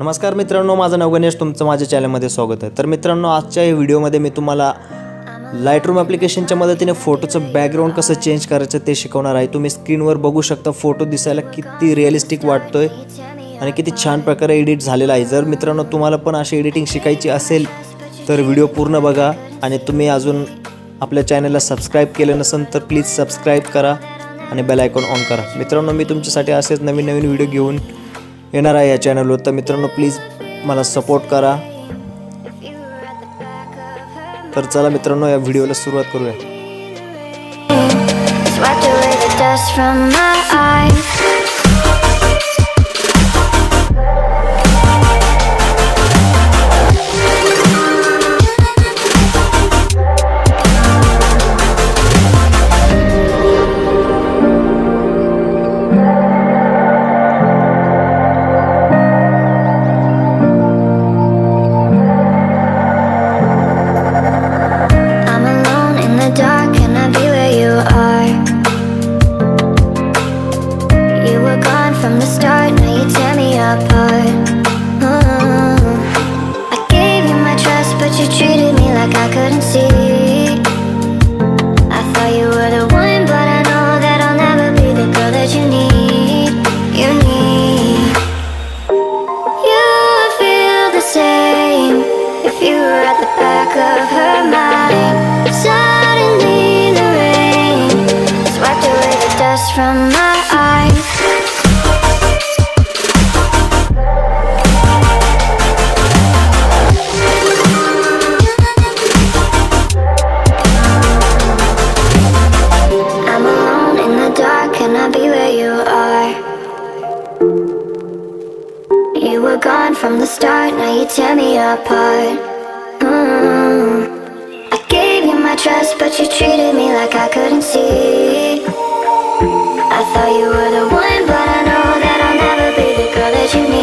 नमस्कार मित्रांनो, माझं नाव गणेश, तुमचं माझ्या चॅनलमध्ये स्वागत आहे। तर मित्रांनो, आजच्या या व्हिडिओमध्ये मी तुम्हाला लाईटरूम ॲप्लिकेशनच्या मदतीने फोटोचं बॅकग्राऊंड कसं चेंज करायचं ते शिकवणार आहे। तुम्ही स्क्रीनवर बघू शकता फोटो दिसायला किती रिअलिस्टिक वाटतोय आणि किती छान प्रकारे एडिट झालेला आहे। जर मित्रांनो तुम्हाला पण अशी एडिटिंग शिकायची असेल तर व्हिडिओ पूर्ण बघा आणि तुम्ही अजून आपल्या चॅनलला सबस्क्राईब केलं नसेल तर प्लीज सबस्क्राईब करा आणि बेल आयकॉन ऑन करा। मित्रांनो, मी तुमच्यासाठी असेच नवीन व्हिडिओ घेऊन येणार आहे या चॅनलवर। तर मित्रांनो, प्लीज मला सपोर्ट करा। तर चला मित्रांनो, या व्हिडिओला सुरुवात करूया। From the start, now you tear me apart. I gave you my trust, but you treated me like I couldn't see. I thought you were the one, but I know that I'll never be the girl that you need. You need. You feel the same if you were at the back of her mind. Suddenly the rain swept away the dust from my eyes. You were gone from the start, now you tear me apart. I gave you my trust, but you treated me like I couldn't see. I thought you were the one, but I know that I'll never be the girl that you need.